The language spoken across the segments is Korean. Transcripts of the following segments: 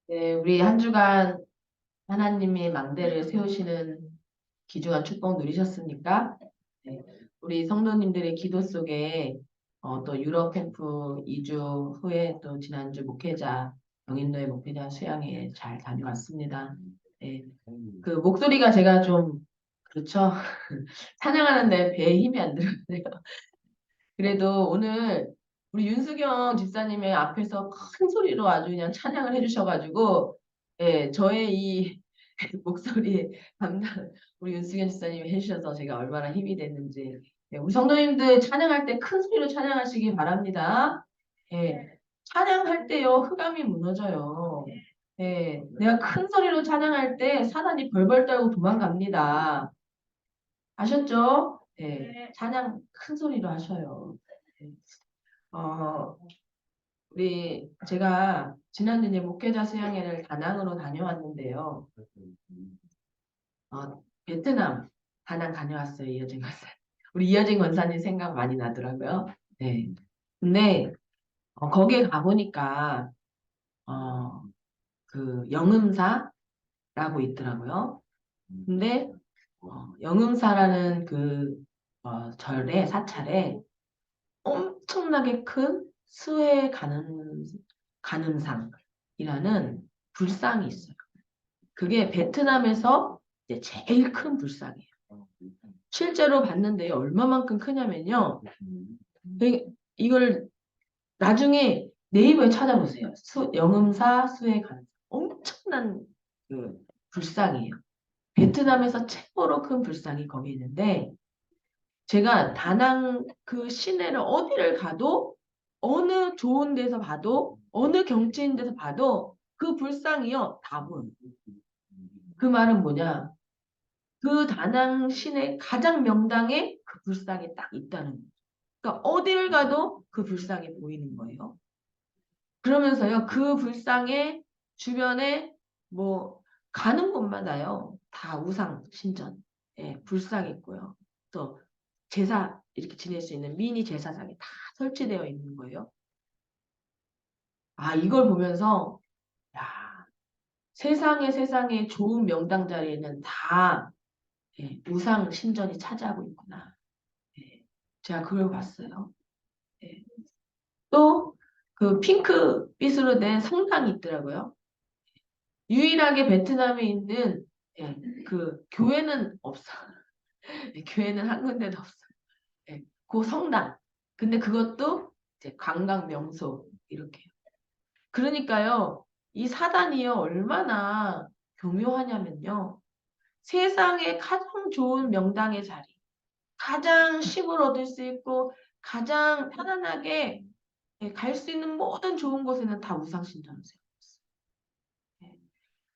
네, 우리 한 주간 하나님의 망대를 세우시는 귀중한 축복 누리셨습니까? 네, 우리 성도님들의 기도 속에 또 유럽 캠프 2주 후에 또 지난주 목회자, 영인도의 목회자 수양회 잘 다녀왔습니다. 네, 그 목소리가 제가 좀 그렇죠. 찬양하는데 배에 힘이 안 들었네요. 그래도 오늘 우리 윤수경 집사님의 앞에서 큰 소리로 아주 그냥 찬양을 해주셔가지고, 예, 저의 이 목소리 담당 우리 윤수경 집사님이 해주셔서 제가 얼마나 힘이 됐는지. 예, 우리 성도님들 찬양할 때 큰 소리로 찬양하시기 바랍니다. 예, 찬양할 때요, 흑암이 무너져요. 예, 내가 큰 소리로 찬양할 때 사단이 벌벌 떨고 도망갑니다. 아셨죠? 예, 찬양 큰 소리로 하셔요. 예. 어, 제가 지난주에 목회자 수양회를 다낭으로 다녀왔는데요. 베트남 다낭 다녀왔어요. 이여진 권사. 우리 이여진 권사님 생각 많이 나더라고요. 네. 근데 거기에 가보니까 어, 그 영음사라고 있더라고요. 근데 영음사라는 그 절에 사찰에 엄청나게 큰 수해 가늠상이라는 불상이 있어요. 그게 베트남에서 이제 제일 큰 불상이에요. 실제로 봤는데 얼마만큼 크냐면요. 이걸 나중에 네이버에 찾아보세요. 영음사 수해 가늠상. 엄청난 그 불상이에요. 베트남에서 최고로 큰 불상이 거기 있는데 제가 다낭 그 시내를 어디를 가도 어느 좋은 데서 봐도 어느 경치인 데서 봐도 그 불상이요 다 보여요. 그 말은 뭐냐? 그 다낭 시내 가장 명당에 그 불상이 딱 있다는 거예요. 그러니까 어디를 가도 그 불상이 보이는 거예요. 그러면서요 그 불상의 주변에 뭐 가는 곳마다요 다 우상 신전, 예, 불상 있고요. 또 제사 이렇게 지낼 수 있는 미니 제사장이 다 설치되어 있는 거예요. 아, 이걸 보면서 야, 세상에 좋은 명당 자리에는 다 예, 우상 신전이 차지하고 있구나. 예, 제가 그걸 봤어요. 예. 또 그 핑크빛으로 된 성당이 있더라고요. 유일하게 베트남에 있는 예, 그 교회는 없어. 교회는 한 군데도 없어. 예, 그 성당. 근데 그것도 이제 관광 명소 이렇게. 그러니까요, 이 사단이요 얼마나 교묘하냐면요. 세상에 가장 좋은 명당의 자리, 가장 십을 얻을 수 있고 가장 편안하게 갈 수 있는 모든 좋은 곳에는 다 우상신전을 세웠어요. 예.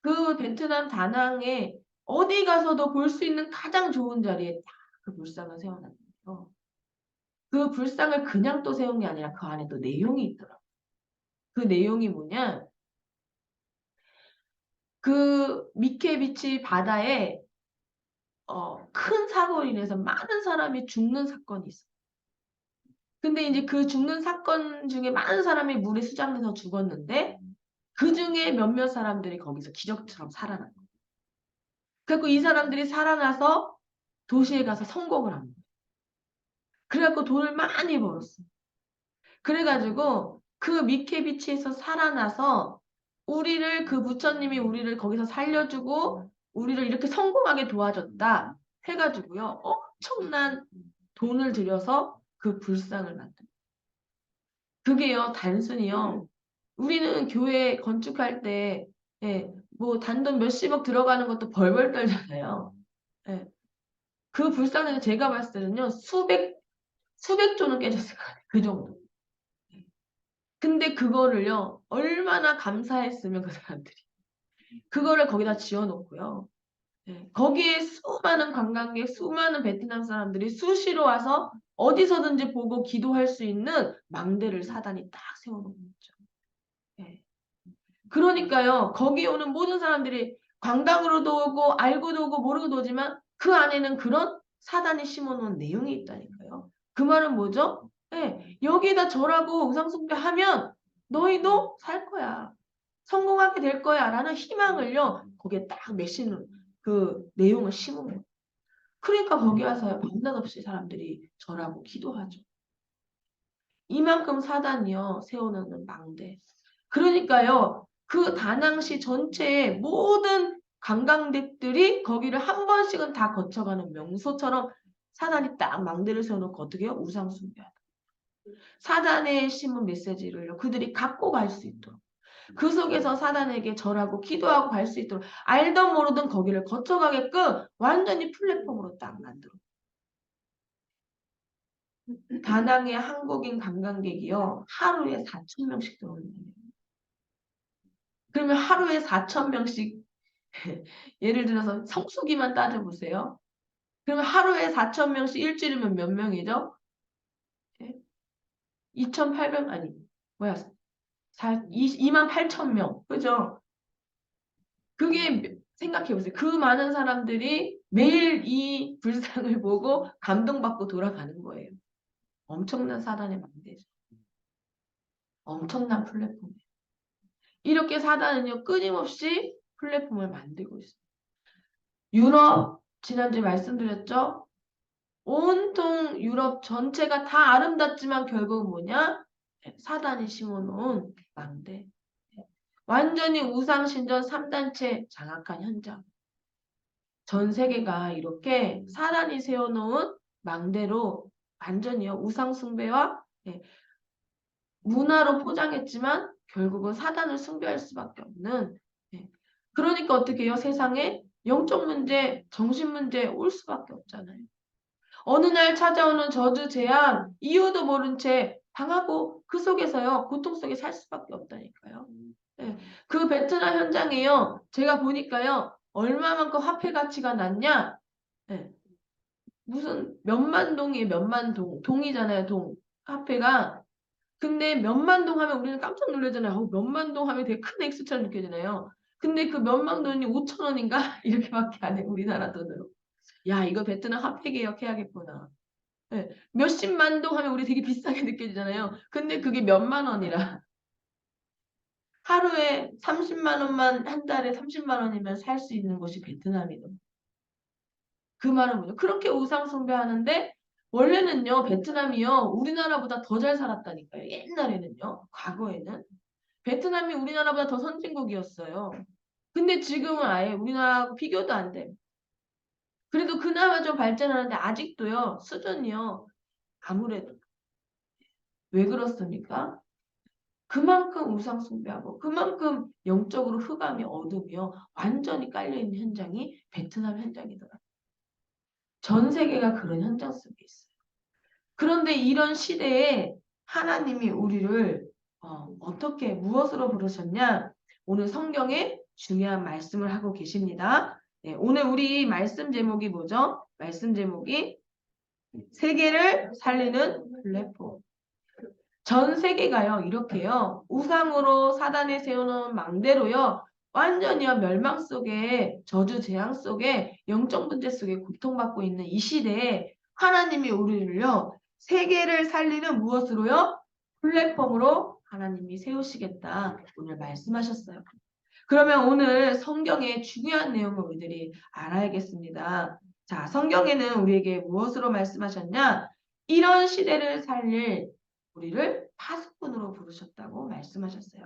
그 베트남 다낭에 어디 가서도 볼 수 있는 가장 좋은 자리에 딱 그 불상을 세워놨는데요. 그 불상을 그냥 또 세운 게 아니라 그 안에 또 내용이 있더라고요. 그 내용이 뭐냐? 그 미케비치 바다에 큰 사고로 인해서 많은 사람이 죽는 사건이 있어요. 근데 이제 그 죽는 사건 중에 많은 사람이 물에 수장돼서 죽었는데 그 중에 몇몇 사람들이 거기서 기적처럼 살아난 거예요. 그래갖고 이 사람들이 살아나서 도시에 가서 성공을 한 거예요. 그래갖고 돈을 많이 벌었어요. 그래가지고 그 미케비치에서 살아나서 그 부처님이 우리를 거기서 살려주고 우리를 이렇게 성공하게 도와줬다 해가지고요. 엄청난 돈을 들여서 그 불상을 만든. 그게요, 단순히요. 우리는 교회 건축할 때, 예, 뭐 단돈 몇십억 들어가는 것도 벌벌 떨잖아요. 예. 그 불상은 제가 봤을 때는요, 수백 조는 깨졌을 거예요. 그 정도. 근데 그거를요, 얼마나 감사했으면 그 사람들이. 그거를 거기다 지어놓고요. 예, 거기에 수많은 관광객, 수많은 베트남 사람들이 수시로 와서 어디서든지 보고 기도할 수 있는 망대를 사단이 딱 세워놓은 거죠. 예. 그러니까요, 거기 오는 모든 사람들이 관광으로도 오고, 알고도 오고, 모르고도 오지만 그 안에는 그런 사단이 심어놓은 내용이 있다니까요. 그 말은 뭐죠? 예, 여기에다 절하고 우상숭배하면 너희도 살 거야. 성공하게 될 거야 라는 희망을요 거기에 딱 메시는 그 내용을 심은 거예요. 그러니까 거기 와서요 밤낮 없이 사람들이 절하고 기도하죠. 이만큼 사단이요 세워놓는 망대. 그러니까요 그 다낭시 전체의 모든 관광객들이 거기를 한 번씩은 다 거쳐가는 명소처럼 사단이 딱 망대를 세워놓고 어떻게 해요? 우상 숭배하다. 사단의 심은 메시지를요 그들이 갖고 갈 수 있도록 그 속에서 사단에게 절하고 기도하고 갈 수 있도록 알던 모르던 거기를 거쳐가게끔 완전히 플랫폼으로 딱 만들어. 다낭의 한국인 관광객이요 하루에 4,000명씩 들어오는 거예요. 그러면 하루에 4,000명씩 예를 들어서 성수기만 따져보세요. 그러면 하루에 4,000명씩 일주일이면 몇 명이죠? 2,800 아니 뭐야 28,000명 그죠? 그게 생각해보세요. 그 많은 사람들이 매일 이 불상을 보고 감동받고 돌아가는 거예요. 엄청난 사단의 망대죠. 엄청난 플랫폼이에요. 이렇게 사단은요 끊임없이 플랫폼을 만들고 있어요. 유럽 지난주에 말씀드렸죠. 온통 유럽 전체가 다 아름답지만 결국은 뭐냐? 사단이 심어놓은 망대. 완전히 우상신전 3단체 장악한 현장. 전 세계가 이렇게 사단이 세워놓은 망대로 완전히요 우상숭배와 문화로 포장했지만 결국은 사단을 숭배할 수밖에 없는 그러니까 어떻게 해요? 세상에 영적 문제, 정신 문제 올 수밖에 없잖아요. 어느 날 찾아오는 저주, 재앙, 이유도 모른 채 당하고 그 속에서요 고통 속에 살 수밖에 없다니까요. 그 베트남 현장에요. 제가 보니까요. 얼마만큼 화폐 가치가 낮냐? 무슨 몇만 동이 몇만 동, 동이잖아요. 동. 화폐가. 근데 몇만 동 하면 우리는 깜짝 놀라잖아요. 몇만 동 하면 되게 큰 액수처럼 느껴지나요? 근데 그 몇만 돈이 5천 원인가? 이렇게밖에 안 해. 우리나라 돈으로. 야, 이거 베트남 화폐 개혁해야겠구나. 몇십만 동 하면 우리 되게 비싸게 느껴지잖아요. 근데 그게 몇만 원이라. 하루에 30만 원만 한 달에 30만 원이면 살 수 있는 곳이 베트남이거든요. 그 말은 뭐죠? 그렇게 우상 숭배하는데 원래는요 베트남이요 우리나라보다 더 잘 살았다니까요. 옛날에는요 과거에는 베트남이 우리나라보다 더 선진국이었어요. 근데 지금은 아예 우리나라하고 비교도 안 돼. 그래도 그나마 좀 발전하는데 아직도요 수준이요 아무래도 왜 그렇습니까? 그만큼 우상 숭배하고 그만큼 영적으로 흑암이 어둠이요 완전히 깔려있는 현장이 베트남 현장이더라고요. 전 세계가 그런 현장 속에 있어요. 그런데 이런 시대에 하나님이 우리를 어떻게 무엇으로 부르셨냐? 오늘 성경에 중요한 말씀을 하고 계십니다. 네, 오늘 우리 말씀 제목이 뭐죠? 말씀 제목이 세계를 살리는 플랫폼. 전 세계가요 이렇게요 우상으로 사단에 세워놓은 망대로요 완전히요 멸망 속에 저주 재앙 속에 영적 문제 속에 고통받고 있는 이 시대에 하나님이 우리를요 세계를 살리는 무엇으로요 플랫폼으로 하나님이 세우시겠다 오늘 말씀하셨어요. 그러면 오늘 성경의 중요한 내용을 우리들이 알아야겠습니다. 자, 성경에는 우리에게 무엇으로 말씀하셨냐? 이런 시대를 살릴 우리를 파수꾼으로 부르셨다고 말씀하셨어요.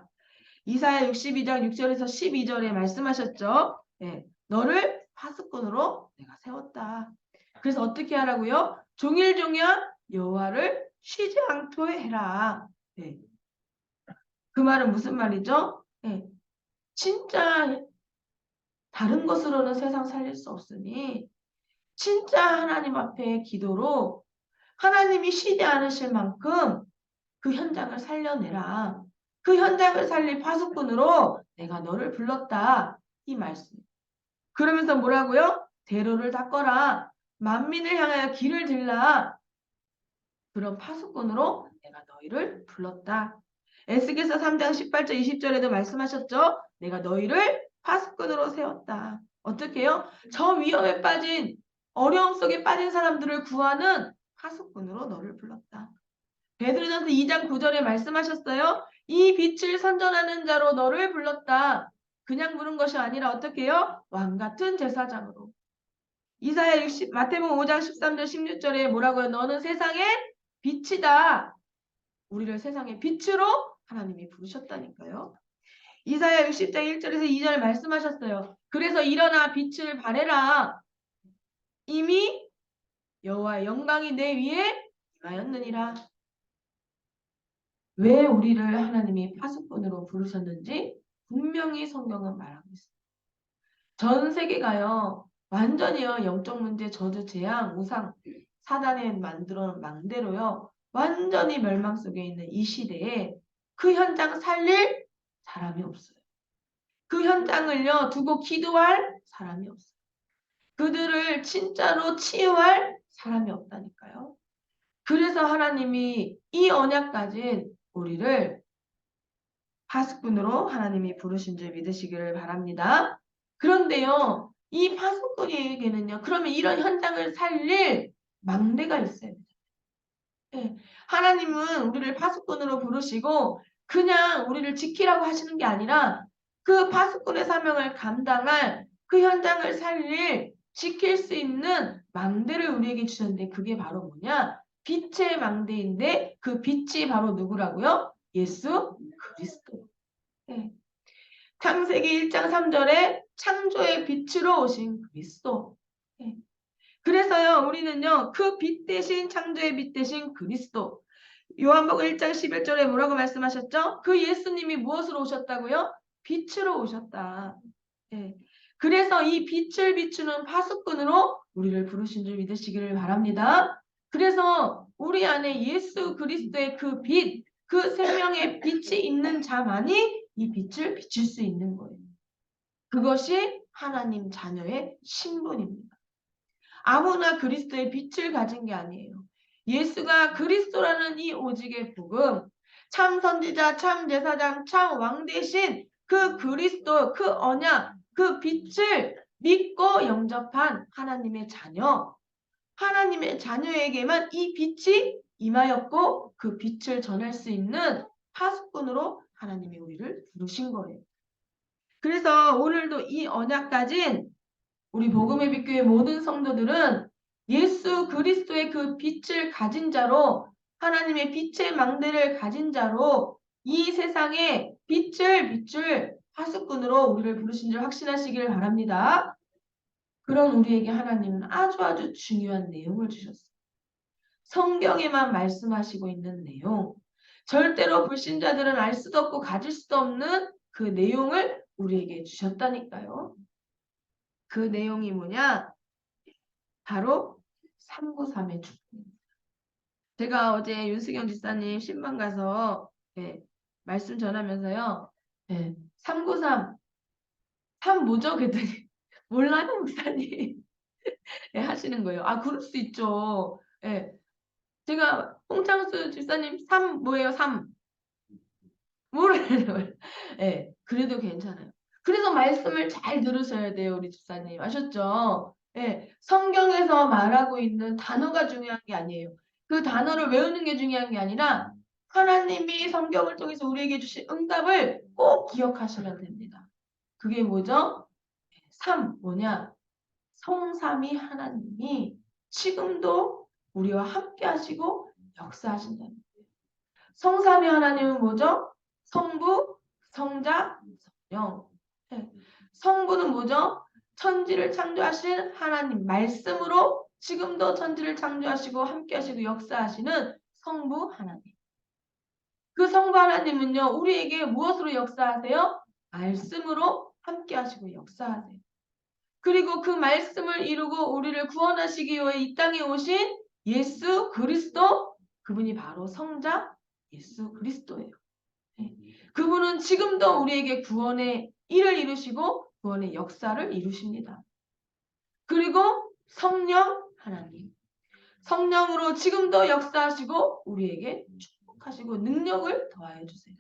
이사야 62장 6절에서 12절에 말씀하셨죠. 네, 너를 파수꾼으로 내가 세웠다. 그래서 어떻게 하라고요? 종일종일 여호와를 쉬지 않도록 해라. 네. 그 말은 무슨 말이죠? 네. 진짜 다른 것으로는 세상 살릴 수 없으니 진짜 하나님 앞에 기도로 하나님이 쉬지 않으실 만큼 그 현장을 살려내라. 그 현장을 살릴 파수꾼으로 내가 너를 불렀다. 이 말씀. 그러면서 뭐라고요? 대로를 닦거라. 만민을 향하여 길을 들라. 그런 파수꾼으로 내가 너희를 불렀다. 에스겔서 3장 18절 20절에도 말씀하셨죠? 내가 너희를 파수꾼으로 세웠다. 어떻게 해요? 저 위험에 빠진 어려움 속에 빠진 사람들을 구하는 파수꾼으로 너를 불렀다. 베드로전서 2장 9절에 말씀하셨어요. 이 빛을 선전하는 자로 너를 불렀다. 그냥 부른 것이 아니라 어떻게 해요? 왕같은 제사장으로. 이사야 60, 마태복음 5장 13절 16절에 뭐라고요? 너는 세상의 빛이다. 우리를 세상의 빛으로 하나님이 부르셨다니까요. 이사야 60장 1절에서 2절 말씀하셨어요. 그래서 일어나 빛을 발해라. 이미 여호와의 영광이 내 위에 임하였느니라. 왜 우리를 하나님이 파수꾼으로 부르셨는지 분명히 성경은 말하고 있습니다. 전 세계가요. 완전히요. 영적 문제, 저주, 재앙, 우상, 사단의 만들어 망대로요. 완전히 멸망 속에 있는 이 시대에 그 현장 살릴 사람이 없어요. 그 현장을요. 두고 기도할 사람이 없어요. 그들을 진짜로 치유할 사람이 없다니까요. 그래서 하나님이 이 언약 가진 우리를 파수꾼으로 하나님이 부르신 줄 믿으시기를 바랍니다. 그런데요, 이 파수꾼에게는요, 그러면 이런 현장을 살릴 망대가 있어요. 네. 하나님은 우리를 파수꾼으로 부르시고 그냥 우리를 지키라고 하시는 게 아니라 그 파수꾼의 사명을 감당할 그 현장을 살릴 지킬 수 있는 망대를 우리에게 주셨는데 그게 바로 뭐냐? 빛의 망대인데 그 빛이 바로 누구라고요? 예수 그리스도. 네. 창세기 1장 3절에 창조의 빛으로 오신 그리스도. 네. 그래서요, 우리는요, 그 빛 대신 창조의 빛 대신 그리스도. 요한복음 1장 11절에 뭐라고 말씀하셨죠? 그 예수님이 무엇으로 오셨다고요? 빛으로 오셨다. 네. 그래서 이 빛을 비추는 파수꾼으로 우리를 부르신 줄 믿으시기를 바랍니다. 그래서 우리 안에 예수 그리스도의 그 빛, 그 생명의 빛이 있는 자만이 이 빛을 비출 수 있는 거예요. 그것이 하나님 자녀의 신분입니다. 아무나 그리스도의 빛을 가진 게 아니에요. 예수가 그리스도라는 이 오직의 복음, 참 선지자, 참 제사장, 참 왕 대신 그 그리스도, 그 언약, 그 빛을 믿고 영접한 하나님의 자녀, 하나님의 자녀에게만 이 빛이 임하였고 그 빛을 전할 수 있는 파수꾼으로 하나님이 우리를 부르신 거예요. 그래서 오늘도 이 언약 가진 우리 복음의 빛교회 모든 성도들은 예수 그리스도의 그 빛을 가진 자로 하나님의 빛의 망대를 가진 자로 이 세상에 빛을 비출 파수꾼으로 우리를 부르신 줄 확신하시기를 바랍니다. 그런 우리에게 하나님은 아주 중요한 내용을 주셨어요. 성경에만 말씀하시고 있는 내용. 절대로 불신자들은 알 수도 없고 가질 수도 없는 그 내용을 우리에게 주셨다니까요. 그 내용이 뭐냐? 바로 393의 축복입니다. 제가 어제 윤수경 집사님 신방 가서 말씀 전하면서요. 393, 3 뭐죠? 그랬더니 몰라요 목사님. 하시는 거예요. 아 그럴 수 있죠. 제가 홍창수 집사님 3 뭐예요? 3 모르는 그래도 괜찮아요. 그래서 말씀을 잘 들으셔야 돼요, 우리 집사님. 아셨죠? 성경에서 말하고 있는 단어가 중요한 게 아니에요. 그 단어를 외우는 게 중요한 게 아니라 하나님이 성경을 통해서 우리에게 주신 응답을 꼭 기억하시면 됩니다. 그게 뭐죠? 3 뭐냐? 성삼위 하나님이 지금도 우리와 함께 하시고 역사하신다는 거예요. 성삼위 하나님은 뭐죠? 성부, 성자, 성령. 성부는 뭐죠? 천지를 창조하신 하나님 말씀으로 지금도 천지를 창조하시고 함께 하시고 역사하시는 성부 하나님. 그 성부 하나님은요. 우리에게 무엇으로 역사하세요? 말씀으로 함께 하시고 역사하세요. 그리고 그 말씀을 이루고 우리를 구원하시기 위해 이 땅에 오신 예수 그리스도, 그분이 바로 성자 예수 그리스도예요. 그분은 지금도 우리에게 구원의 일을 이루시고 구원의 역사를 이루십니다. 그리고 성령 하나님. 성령으로 지금도 역사하시고 우리에게 축복하시고 능력을 더하여 주세요.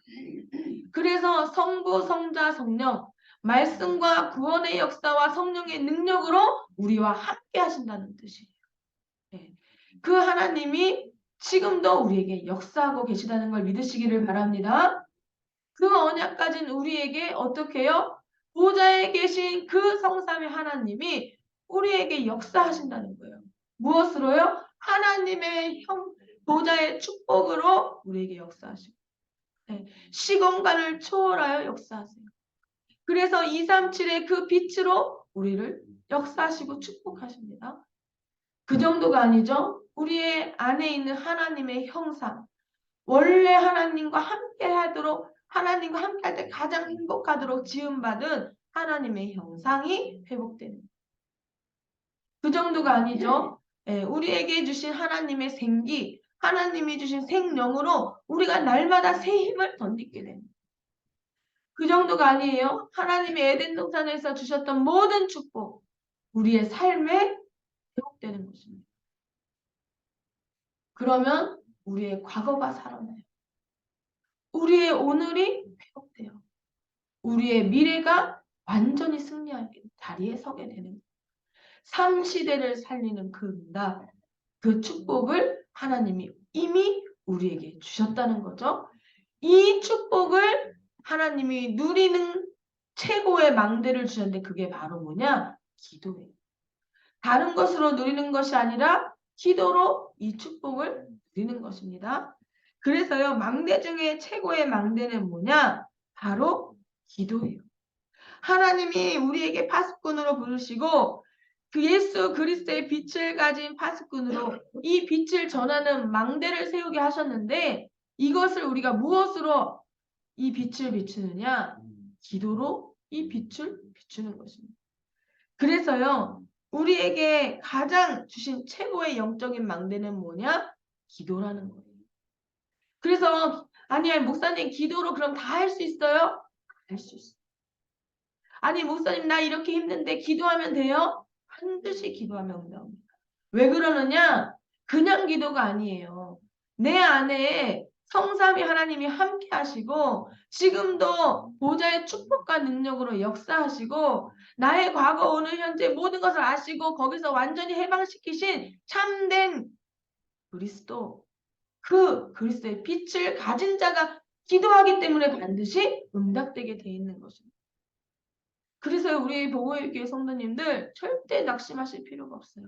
그래서 성부, 성자, 성령, 말씀과 구원의 역사와 성령의 능력으로 우리와 함께 하신다는 뜻이에요. 그 하나님이 지금도 우리에게 역사하고 계시다는 걸 믿으시기를 바랍니다. 그 언약까지는 우리에게 어떻게 해요? 보좌에 계신 그 성삼위 하나님이 우리에게 역사하신다는 거예요. 무엇으로요? 하나님의 보좌의 축복으로 우리에게 역사하시고, 네. 시공간을 초월하여 역사하세요. 그래서 237의 그 빛으로 우리를 역사하시고 축복하십니다. 그 정도가 아니죠. 우리의 안에 있는 하나님의 형상, 원래 하나님과 함께 하도록, 하나님과 함께 할 때 가장 행복하도록 지음받은 하나님의 형상이 회복되는. 그 정도가 아니죠. 예, 우리에게 주신 하나님의 생기, 하나님이 주신 생명으로 우리가 날마다 새 힘을 덧입게 됩니다. 그 정도가 아니에요. 하나님이 에덴 동산에서 주셨던 모든 축복, 우리의 삶에 회복되는 것입니다. 그러면 우리의 과거가 살아나요. 우리의 오늘이 회복돼요. 우리의 미래가 완전히 승리할 자리에 서게 되는 거예요. 3시대를 살리는 그 응답, 그 축복을 하나님이 이미 우리에게 주셨다는 거죠. 이 축복을 하나님이 누리는 최고의 망대를 주셨는데 그게 바로 뭐냐? 기도예요. 다른 것으로 누리는 것이 아니라 기도로 이 축복을 누리는 것입니다. 그래서요, 망대 중에 최고의 망대는 뭐냐? 바로 기도예요. 하나님이 우리에게 파수꾼으로 부르시고 그 예수 그리스도의 빛을 가진 파수꾼으로 이 빛을 전하는 망대를 세우게 하셨는데 이것을 우리가 무엇으로 이 빛을 비추느냐? 기도로 이 빛을 비추는 것입니다. 그래서요, 우리에게 가장 주신 최고의 영적인 망대는 뭐냐? 기도라는 거예요. 그래서 아니 목사님 기도로 그럼 다 할 수 있어요? 할 수 있어요. 아니 목사님 나 이렇게 힘든데 기도하면 돼요? 반드시 기도하면 된답니다. 왜 그러느냐? 그냥 기도가 아니에요. 내 안에 성삼위 하나님이 함께 하시고 지금도 보좌의 축복과 능력으로 역사하시고 나의 과거 오늘 현재 모든 것을 아시고 거기서 완전히 해방시키신 참된 그리스도, 그 그리스도의 빛을 가진 자가 기도하기 때문에 반드시 응답되게 돼 있는 것입니다. 그래서 우리 보고일교회 성도님들 절대 낙심하실 필요가 없어요.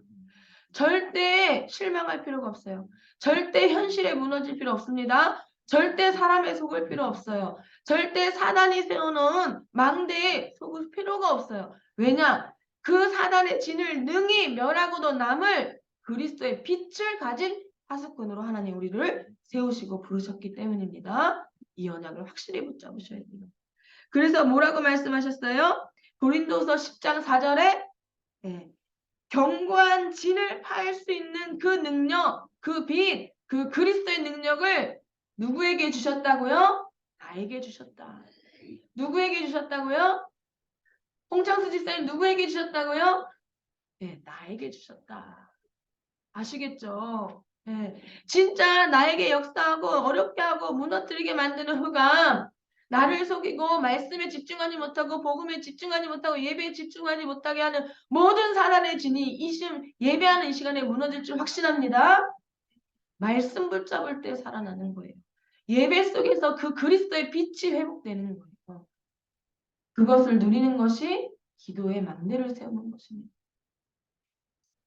절대 실망할 필요가 없어요. 절대 현실에 무너질 필요 없습니다. 절대 사람에 속을 필요 없어요. 절대 사단이 세워놓은 망대에 속을 필요가 없어요. 왜냐? 그 사단의 진을 능히 멸하고도 남을 그리스도의 빛을 가진 파수꾼으로 하나님 우리를 세우시고 부르셨기 때문입니다. 이 언약을 확실히 붙잡으셔야 돼요. 그래서 뭐라고 말씀하셨어요? 고린도서 10장 4절에 견고한 진을 파할 수 있는 그 능력, 그 빛, 그 그리스도의 능력을 누구에게 주셨다고요? 나에게 주셨다. 누구에게 주셨다고요? 홍창수 집사님 누구에게 주셨다고요? 네, 나에게 주셨다. 아시겠죠? 네, 진짜 나에게 역사하고 어렵게 하고 무너뜨리게 만드는 흑암, 나를 속이고 말씀에 집중하지 못하고 복음에 집중하지 못하고 예배에 집중하지 못하게 하는 모든 사단의 진이 예배하는 이 시간에 무너질 줄 확신합니다. 말씀 붙잡을 때 살아나는 거예요. 예배 속에서 그 그리스도의 빛이 회복되는 거예요. 그것을 누리는 것이 기도의 망대를 세우는 것입니다.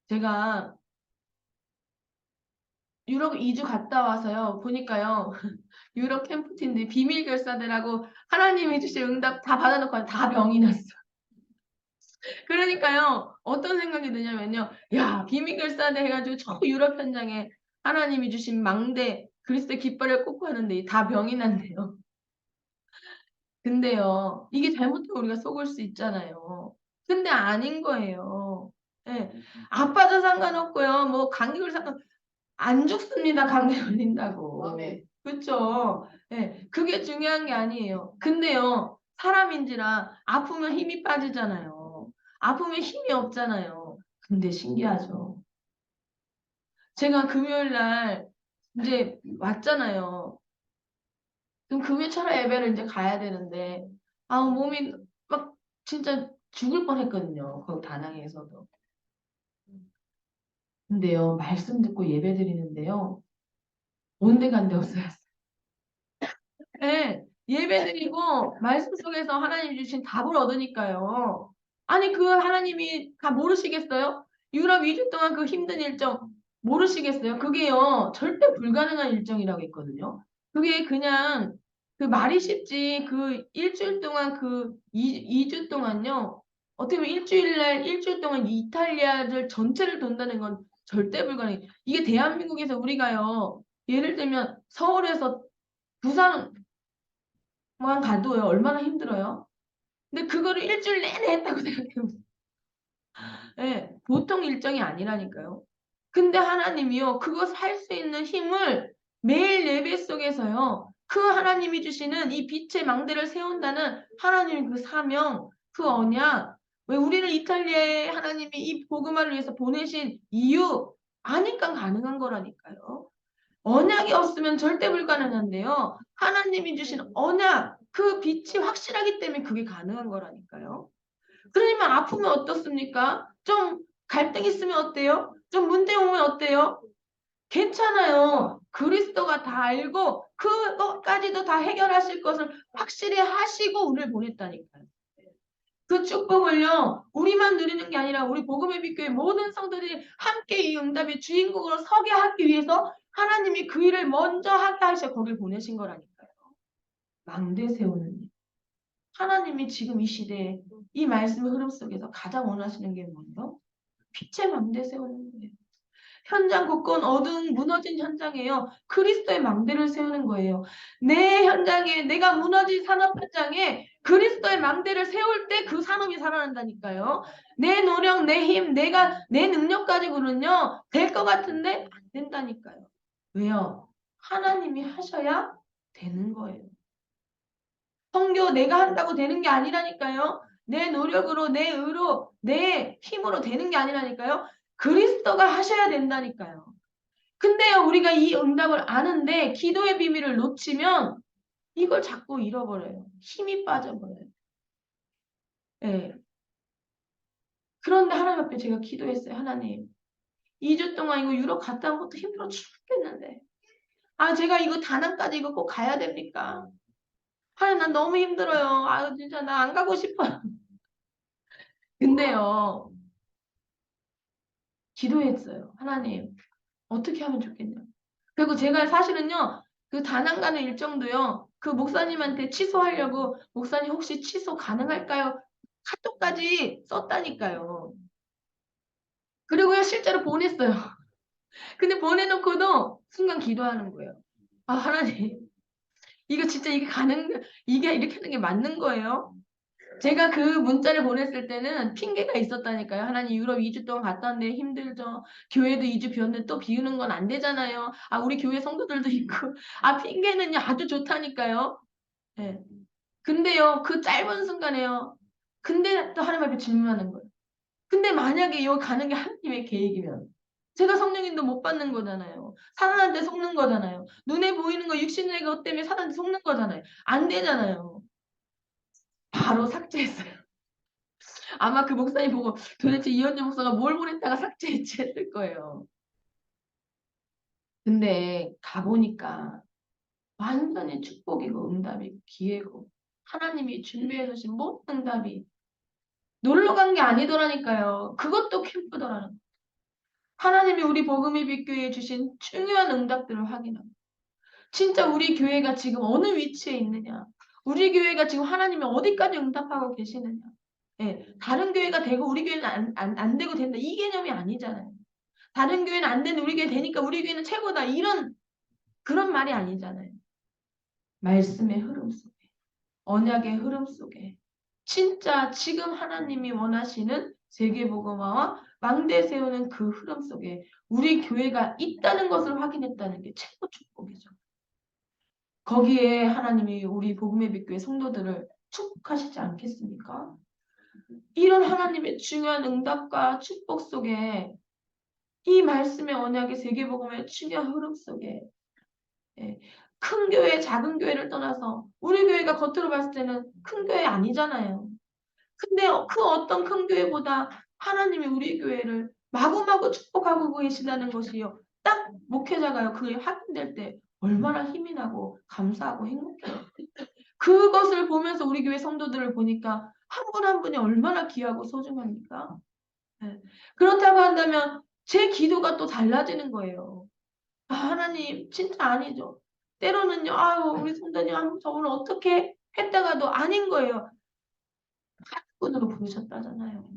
제가 유럽 2주 갔다 와서요. 보니까요. 유럽 캠프팀들 비밀 결사들하고 하나님이 주신 응답 다 받아놓고 다 병이 났어. 그러니까요. 어떤 생각이 드냐면요. 야, 비밀 결사대 해가지고 저 유럽 현장에 하나님이 주신 망대 그리스도의 깃발을 꽂고 하는데 다 병이 났네요. 근데요. 이게 잘못하면 우리가 속을 수 있잖아요. 근데 아닌 거예요. 네. 아파도 상관없고요. 뭐 감기걸 안 죽습니다. 감기 걸린다고. 네. 그렇죠. 네. 그게 중요한 게 아니에요. 근데요. 사람인지라 아프면 힘이 빠지잖아요. 아프면 힘이 없잖아요. 근데 신기하죠. 제가 금요일 날 이제 왔잖아요. 그럼 금요일 철야 예배를 이제 가야 되는데 몸이 막 진짜 죽을 뻔했거든요. 그 다낭에서도. 근데요. 말씀 듣고 예배 드리는데요. 온데간데 없어요. 네. 예배드리고 말씀 속에서 하나님 주신 답을 얻으니까요. 아니 그 하나님이 다 모르시겠어요? 유럽 2주 동안 그 힘든 일정 모르시겠어요? 그게요 절대 불가능한 일정이라고 했거든요. 그게 그냥 그 말이 쉽지 그 일주일 동안 그 2주 동안요 어떻게 보면 일주일 동안 이탈리아를 전체를 돈다는 건 절대 불가능해요. 이게 대한민국에서 우리가요 예를 들면 서울에서 부산만 가도요 얼마나 힘들어요? 근데 그거를 일주일 내내 했다고 생각해보세요. 예, 보통 일정이 아니라니까요. 근데 하나님이요, 그것 할 수 있는 힘을 매일 예배 속에서요, 그 하나님이 주시는 이 빛의 망대를 세운다는 하나님의 그 사명, 그 언약, 왜 우리를 이탈리아에 하나님이 이 복음화를 위해서 보내신 이유, 아니까 가능한 거라니까요. 언약이 없으면 절대 불가능한데요. 하나님이 주신 언약, 그 빛이 확실하기 때문에 그게 가능한 거라니까요. 그러면 아프면 어떻습니까? 좀 갈등 있으면 어때요? 좀 문제 오면 어때요? 괜찮아요. 그리스도가 다 알고 그것까지도 다 해결하실 것을 확실히 하시고 우리를 보냈다니까요. 그 축복을요, 우리만 누리는 게 아니라 우리 복음의 빛교회 모든 성도들이 함께 이 응답의 주인공으로 서게 하기 위해서 하나님이 그 일을 먼저 하게 하셔 거길 보내신 거라니까요. 망대 세우는 일. 하나님이 지금 이 시대에 이 말씀의 흐름 속에서 가장 원하시는 게 뭐예요? 빛의 망대 세우는 거예요. 현장 곳곳 어두운 무너진 현장에요. 그리스도의 망대를 세우는 거예요. 내 현장에 내가 무너진 산업 현장에 그리스도의 망대를 세울 때 그 산업이 살아난다니까요. 내 노력, 내 힘, 내 능력 가지고는요. 될 것 같은데 안 된다니까요. 왜요? 하나님이 하셔야 되는 거예요. 선교 내가 한다고 되는 게 아니라니까요. 내 노력으로, 내 의로, 내 힘으로 되는 게 아니라니까요. 그리스도가 하셔야 된다니까요. 근데요, 우리가 이 응답을 아는데 기도의 비밀을 놓치면 이걸 자꾸 잃어버려요. 힘이 빠져버려요. 예. 그런데 하나님 앞에 제가 기도했어요. 하나님, 2주 동안 이거 유럽 갔다 온 것도 힘들어 죽겠는데. 아, 제가 이거 다낭까지 이거 꼭 가야 됩니까? 하나님, 난 너무 힘들어요. 아, 진짜 나 안 가고 싶어요. 근데요, 기도했어요. 하나님, 어떻게 하면 좋겠냐. 그리고 제가 사실은요, 그 다낭 가는 일정도요, 그 목사님한테 취소하려고, 목사님 혹시 취소 가능할까요? 카톡까지 썼다니까요. 그리고요, 실제로 보냈어요. 근데 보내놓고도 순간 기도하는 거예요. 아, 하나님, 이거 진짜 이게 이렇게 하는 게 맞는 거예요? 제가 그 문자를 보냈을 때는 핑계가 있었다니까요. 하나님 유럽 2주 동안 갔다 왔는데 힘들죠. 교회도 2주 비웠는데 또 비우는 건 안 되잖아요. 아, 우리 교회 성도들도 있고. 아, 핑계는요 아주 좋다니까요. 네. 근데요, 그 짧은 순간에요. 근데 또 하나님 앞에 질문하는 거예요. 근데 만약에 여기 가는 게 하나님의 계획이면 제가 성령님도 못 받는 거잖아요. 사단한테 속는 거잖아요. 눈에 보이는 거 육신의 것 때문에 사단한테 속는 거잖아요. 안 되잖아요. 바로 삭제했어요. 아마 그 목사님 보고 도대체 이현주 목사가 뭘 보냈다가 삭제했지 했을 거예요. 근데 가보니까 완전히 축복이고 응답이 기회고 하나님이 준비해 놓으신 모든 응답이 놀러 간 게 아니더라니까요. 그것도 캠프더라는 거예요. 하나님이 우리 복음의 빛교회에 주신 중요한 응답들을 확인하고 진짜 우리 교회가 지금 어느 위치에 있느냐 우리 교회가 지금 하나님이 어디까지 응답하고 계시느냐 예, 다른 교회가 되고 우리 교회는 안 되고 된다 이 개념이 아니잖아요. 다른 교회는 안 되는데 우리 교회 되니까 우리 교회는 최고다. 이런 그런 말이 아니잖아요. 말씀의 흐름 속에 언약의 흐름 속에 진짜 지금 하나님이 원하시는 세계복음화와 망대 세우는 그 흐름 속에 우리 교회가 있다는 것을 확인했다는 게 최고 축복이죠. 거기에 하나님이 우리 복음의 빛교회 성도들을 축복하시지 않겠습니까? 이런 하나님의 중요한 응답과 축복 속에 이 말씀의 언약의 세계복음의 중요한 흐름 속에 예, 큰 교회, 작은 교회를 떠나서 우리 교회가 겉으로 봤을 때는 큰 교회 아니잖아요. 근데 그 어떤 큰 교회보다 하나님이 우리 교회를 마구마구 축복하고 계시다는 것이요. 딱 목회자가요. 그게 확인될 때 얼마나 힘이 나고 감사하고 행복해요. 그것을 보면서 우리 교회 성도들을 보니까 한 분 한 분이 얼마나 귀하고 소중합니까? 네. 그렇다고 한다면 제 기도가 또 달라지는 거예요. 아, 하나님 진짜 아니죠. 때로는요. 아유 우리 성도님 저분을 어떻게 했다가도 아닌 거예요. 파수꾼으로 부르셨다잖아요.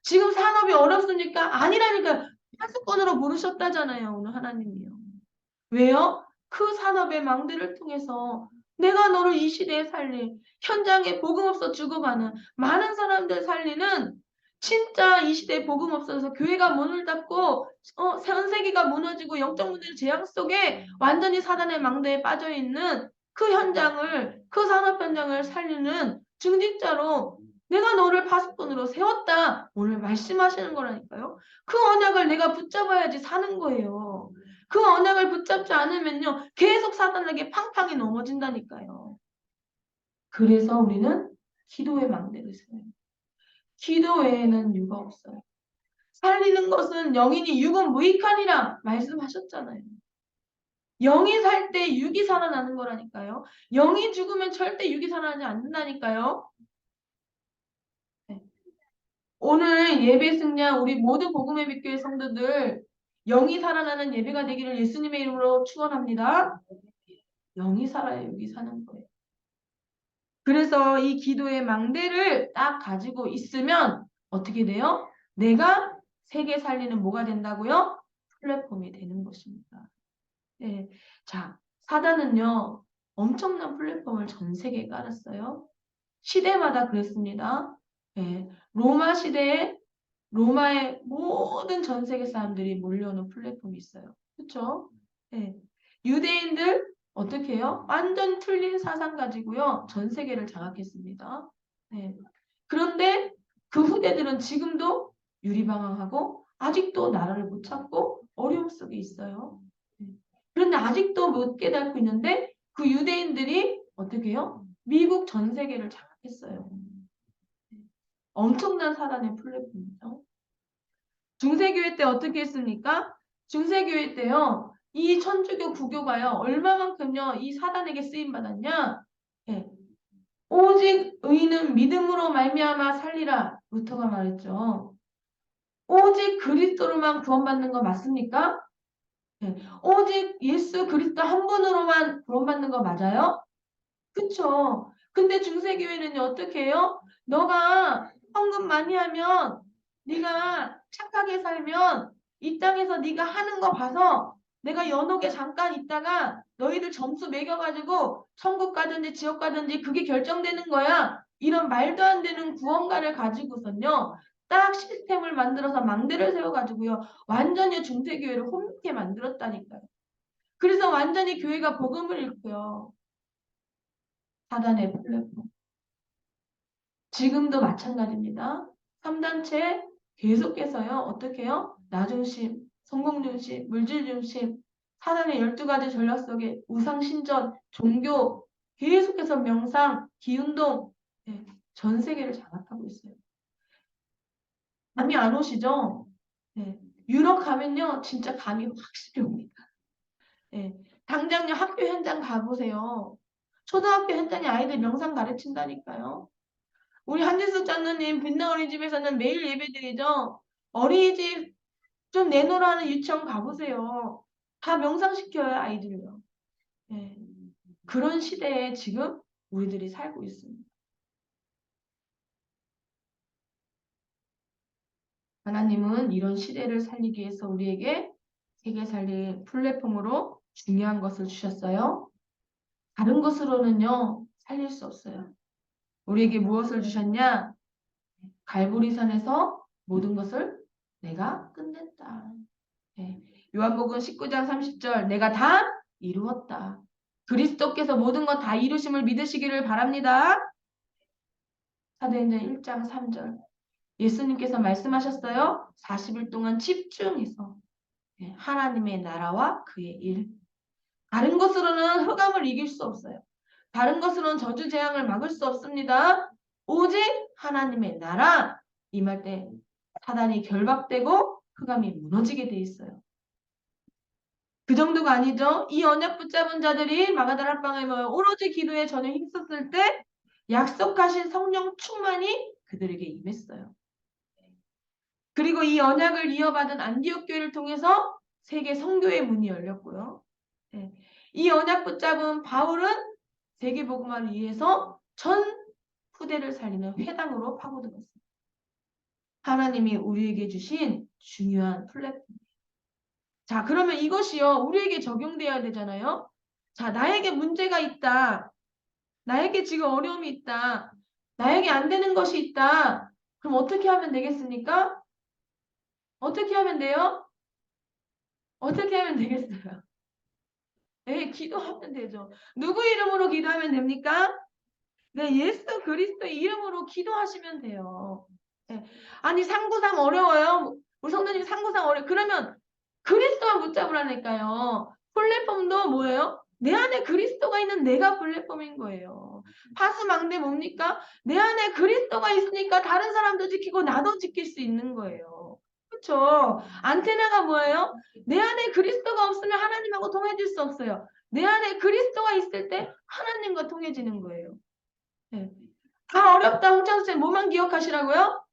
지금 산업이 어렵으니까 아니라니까 파수꾼으로 부르셨다잖아요. 오늘 하나님이요. 왜요? 그 산업의 망대를 통해서 내가 너를 이 시대에 살릴 현장에 복음 없어 죽어가는 많은 사람들 살리는 진짜 이 시대에 복음 없어서 교회가 문을 닫고 전 세계가 무너지고 영적 문제의 재앙 속에 완전히 사단의 망대에 빠져 있는 그 현장을 그 산업 현장을 살리는 중직자로 내가 너를 파수꾼으로 세웠다. 오늘 말씀하시는 거라니까요. 그 언약을 내가 붙잡아야지 사는 거예요. 그 언약을 붙잡지 않으면요. 계속 사단에게 팡팡이 넘어진다니까요. 그래서 우리는 기도의 망대를 세워요. 기도 외에는 유가 없어요. 살리는 것은 영이니 육은 무익하니라 말씀하셨잖아요. 영이 살 때 육이 살아나는 거라니까요. 영이 죽으면 절대 육이 살아나지 않는다니까요. 네. 오늘 예배 승리한 우리 모두 복음의 빛교회 성도들 영이 살아나는 예배가 되기를 예수님의 이름으로 축원합니다. 영이 살아야 육이 사는 거예요. 그래서 이 기도의 망대를 딱 가지고 있으면 어떻게 돼요? 내가 세계 살리는 뭐가 된다고요? 플랫폼이 되는 것입니다. 네. 자, 사단은요, 엄청난 플랫폼을 전 세계에 깔았어요. 시대마다 그랬습니다. 네. 로마 시대에 로마의 모든 전 세계 사람들이 몰려오는 플랫폼이 있어요. 그렇죠? 네. 유대인들 어떻게 해요? 완전 틀린 사상 가지고요. 전 세계를 장악했습니다. 네. 그런데 그 후대들은 지금도 유리방황하고 아직도 나라를 못 찾고 어려움 속에 있어요. 네. 그런데 아직도 못 깨닫고 있는데 그 유대인들이 어떻게 해요? 미국 전 세계를 장악했어요. 엄청난 사단의 플랫폼이죠. 중세교회 때 어떻게 했습니까? 중세교회 때요. 이 천주교 구교가요. 얼마만큼요. 이 사단에게 쓰임 받았냐? 예. 오직 의인은 믿음으로 말미암아 살리라. 루터가 말했죠. 오직 그리스도로만 구원받는 거 맞습니까? 예. 오직 예수 그리스도 한 분으로만 구원받는 거 맞아요? 그쵸? 근데 중세교회는요. 어떻게 해요? 너가 헌금 많이 하면 네가 착하게 살면 이 땅에서 네가 하는 거 봐서 내가 연옥에 잠깐 있다가 너희들 점수 매겨가지고 천국 가든지 지옥 가든지 그게 결정되는 거야. 이런 말도 안 되는 구원가를 가지고선요. 딱 시스템을 만들어서 망대를 세워가지고요. 완전히 중세교회를 혼미케 만들었다니까요. 그래서 완전히 교회가 복음을 잃고요. 사단의 플랫폼. 지금도 마찬가지입니다. 3단체 계속해서요. 어떻게 해요? 나중심, 성공중심, 물질중심, 사단의 12가지 전략 속에 우상신전, 종교, 계속해서 명상, 기운동, 네, 전 세계를 장악하고 있어요. 감이 안 오시죠? 네. 유럽 가면요. 진짜 감이 확실히 옵니다. 네. 당장요. 학교 현장 가보세요. 초등학교 현장에 아이들 명상 가르친다니까요. 우리 한진숙 장로님 빛나 어린이집에서는 매일 예배드리죠. 어린이집 좀 내놓으라는 유치원 가보세요. 다 명상시켜요, 아이들요. 네. 그런 시대에 지금 우리들이 살고 있습니다. 하나님은 이런 시대를 살리기 위해서 우리에게 세계 살릴 플랫폼으로 중요한 것을 주셨어요. 다른 것으로는요, 살릴 수 없어요. 우리에게 무엇을 주셨냐? 갈보리산에서 모든 것을 내가 끝냈다. 네. 요한복음 19장 30절 내가 다 이루었다. 그리스도께서 모든 것 다 이루심을 믿으시기를 바랍니다. 사도행전 1장 3절 예수님께서 말씀하셨어요. 40일 동안 집중해서 하나님의 나라와 그의 일 다른 것으로는 흑암을 이길 수 없어요. 다른 것으로는 저주 재앙을 막을 수 없습니다. 오직 하나님의 나라 임할 때 사단이 결박되고 흑암이 무너지게 돼 있어요. 그 정도가 아니죠. 이 언약 붙잡은 자들이 마가다락방에 모여 오로지 기도에 전혀 힘썼을 때 약속하신 성령 충만이 그들에게 임했어요. 그리고 이 언약을 이어받은 안디옥 교회를 통해서 세계 선교의 문이 열렸고요. 네. 이 언약 붙잡은 바울은 세계 복음화를 위해서 전 후대를 살리는 회당으로 파고들었습니다. 하나님이 우리에게 주신 중요한 플랫폼. 자, 그러면 이것이요, 우리에게 적용되어야 되잖아요. 자, 나에게 문제가 있다. 나에게 지금 어려움이 있다. 나에게 안 되는 것이 있다. 그럼 어떻게 하면 되겠습니까? 어떻게 하면 돼요? 어떻게 하면 되겠어요? 네, 기도하면 되죠. 누구 이름으로 기도하면 됩니까? 네, 예수 그리스도의 이름으로 기도하시면 돼요. 네. 아니, 상구상 어려워요. 우리 성도님 상구상 어려워. 그러면 그리스도만 붙잡으라니까요. 플랫폼도 뭐예요? 내 안에 그리스도가 있는 내가 플랫폼인 거예요. 파수망대 뭡니까? 내 안에 그리스도가 있으니까 다른 사람도 지키고 나도 지킬 수 있는 거예요. 그렇죠? 안테나가 뭐예요? 내 안에 그리스도가 없으면 하나님하고 통해질 수 없어요. 내 안에 그리스도가 있을 때 하나님과 통해지는 거예요. 네. 다 어렵다, 홍창수 쌤. 뭐만 기억하시라고요?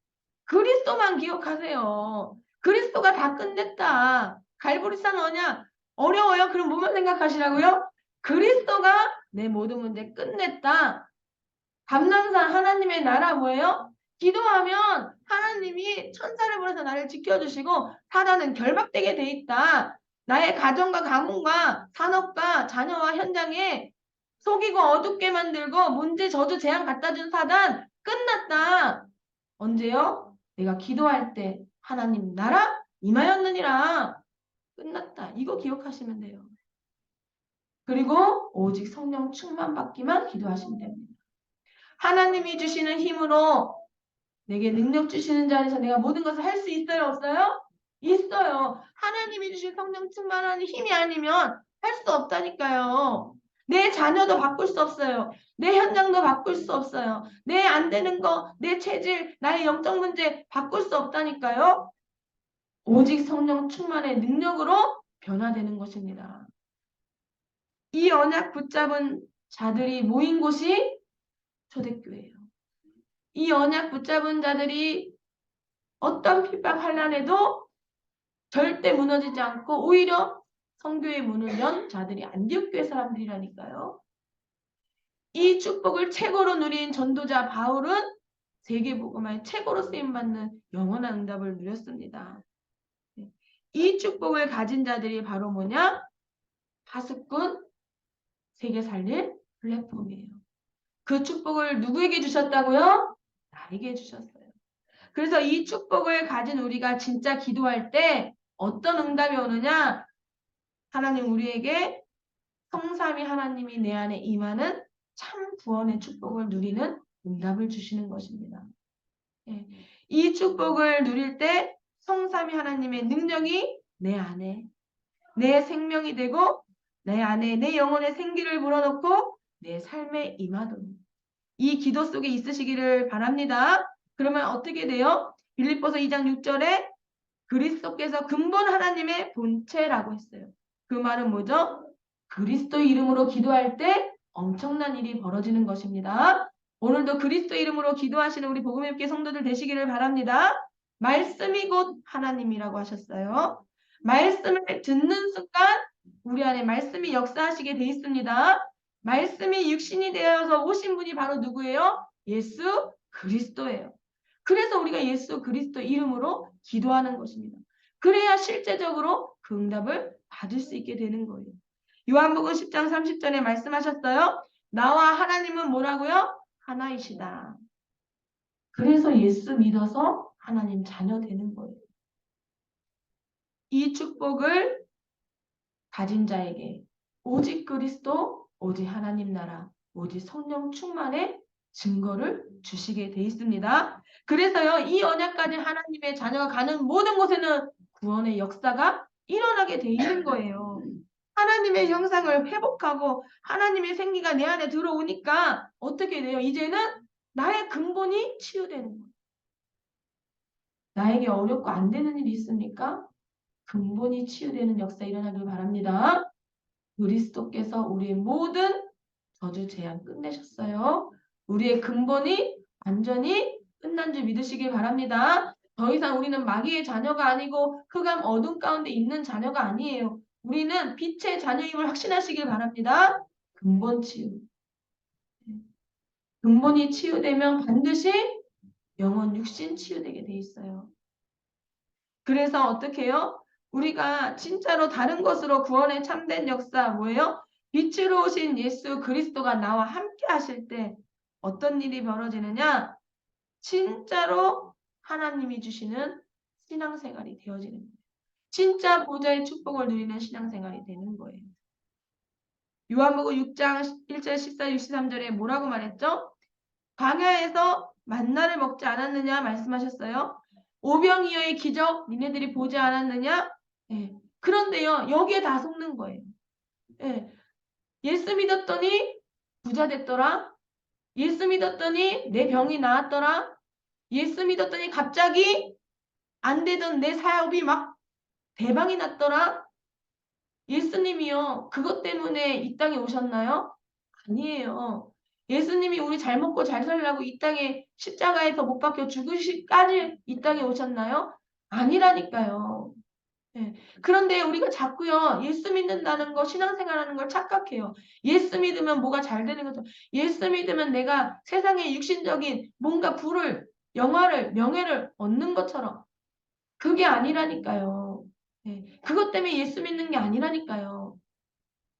그리스도만 기억하세요. 그리스도가 다 끝냈다. 갈보리산 언약 어려워요? 그럼 뭐만 생각하시라고요? 그리스도가 내 모든 문제 끝냈다. 감람산 하나님의 나라 뭐예요? 기도하면 하나님이 천사를 보내서 나를 지켜주시고 사단은 결박되게 돼 있다. 나의 가정과 가문과 산업과 자녀와 현장에 속이고 어둡게 만들고 문제 저주 재앙 갖다 준 사단 끝났다. 언제요? 내가 기도할 때 하나님 나라 임하였느니라. 끝났다. 이거 기억하시면 돼요. 그리고 오직 성령 충만 받기만 기도하시면 됩니다. 하나님이 주시는 힘으로 내게 능력 주시는 자리에서 내가 모든 것을 할 수 있어요? 없어요? 있어요. 하나님이 주신 성령 충만하는 힘이 아니면 할 수 없다니까요. 내 자녀도 바꿀 수 없어요. 내 현장도 바꿀 수 없어요. 내 안 되는 거, 내 체질, 나의 영적 문제 바꿀 수 없다니까요. 오직 성령 충만의 능력으로 변화되는 것입니다. 이 언약 붙잡은 자들이 모인 곳이 초대교회예요. 이 언약 붙잡은 자들이 어떤 핍박 환난에도 절대 무너지지 않고 오히려 성교의 문을 연 자들이 안디옥 교회 사람들이라니까요. 이 축복을 최고로 누린 전도자 바울은 세계복음화의 최고로 쓰임받는 영원한 응답을 누렸습니다. 이 축복을 가진 자들이 바로 뭐냐? 파수꾼 세계 살릴 플랫폼이에요. 그 축복을 누구에게 주셨다고요? 나에게 주셨어요. 그래서 이 축복을 가진 우리가 진짜 기도할 때 어떤 응답이 오느냐? 하나님 우리에게 성삼위 하나님이 내 안에 임하는 참 구원의 축복을 누리는 응답을 주시는 것입니다. 예. 이 축복을 누릴 때 성삼위 하나님의 능력이 내 안에 내 생명이 되고 내 안에 내 영혼의 생기를 불어넣고 내 삶에 임하도록 이 기도 속에 있으시기를 바랍니다. 그러면 어떻게 돼요? 빌립보서 2장 6절에 그리스도께서 근본 하나님의 본체라고 했어요. 그 말은 뭐죠? 그리스도 이름으로 기도할 때 엄청난 일이 벌어지는 것입니다. 오늘도 그리스도 이름으로 기도하시는 우리 복음의 함께 성도들 되시기를 바랍니다. 말씀이 곧 하나님이라고 하셨어요. 말씀을 듣는 순간 우리 안에 말씀이 역사하시게 돼 있습니다. 말씀이 육신이 되어서 오신 분이 바로 누구예요? 예수 그리스도예요. 그래서 우리가 예수 그리스도 이름으로 기도하는 것입니다. 그래야 실제적으로 그 응답을 받을 수 있게 되는 거예요. 요한복음 10장 30절에 말씀하셨어요. 나와 하나님은 뭐라고요? 하나이시다. 그래서 예수 믿어서 하나님 자녀 되는 거예요. 이 축복을 가진 자에게 오직 그리스도, 오직 하나님 나라, 오직 성령 충만의 증거를 주시게 돼 있습니다. 그래서요, 이 언약까지 하나님의 자녀가 가는 모든 곳에는 구원의 역사가 일어나게 돼 있는 거예요. 하나님의 형상을 회복하고 하나님의 생기가 내 안에 들어오니까 어떻게 돼요? 이제는 나의 근본이 치유되는 거예요. 나에게 어렵고 안 되는 일이 있습니까? 근본이 치유되는 역사 일어나길 바랍니다. 그리스도께서 우리의 모든 저주 재앙 끝내셨어요. 우리의 근본이 완전히 끝난 줄 믿으시길 바랍니다. 더 이상 우리는 마귀의 자녀가 아니고 흑암 어둠 가운데 있는 자녀가 아니에요. 우리는 빛의 자녀임을 확신하시길 바랍니다. 근본 치유. 근본이 치유되면 반드시 영혼 육신 치유되게 돼 있어요. 그래서 어떻게 해요? 우리가 진짜로 다른 것으로 구원의 참된 역사 뭐예요? 빛으로 오신 예수 그리스도가 나와 함께 하실 때 어떤 일이 벌어지느냐? 진짜로 하나님이 주시는 신앙생활이 되어지는 거예요. 진짜 보좌의 축복을 누리는 신앙생활이 되는 거예요. 요한복음 6장 1절 14, 63절에 뭐라고 말했죠? 광야에서 만나를 먹지 않았느냐 말씀하셨어요. 오병이어의 기적 니네들이 보지 않았느냐? 예. 그런데요. 여기에 다 속는 거예요. 예. 예수 믿었더니 부자 됐더라. 예수 믿었더니 내 병이 나았더라. 예수 믿었더니 갑자기 안 되던 내 사업이 막 대박이 났더라. 예수님이요. 그것 때문에 이 땅에 오셨나요? 아니에요. 예수님이 우리 잘 먹고 잘 살라고 이 땅에 십자가에서 못 박혀 죽으시까지 이 땅에 오셨나요? 아니라니까요. 네. 그런데 우리가 자꾸요, 예수 믿는다는 거, 신앙생활하는 걸 착각해요. 예수 믿으면 뭐가 잘 되는 거죠. 예수 믿으면 내가 세상의 육신적인 뭔가 부를, 영화를, 명예를 얻는 것처럼. 그게 아니라니까요. 네. 그것 때문에 예수 믿는 게 아니라니까요.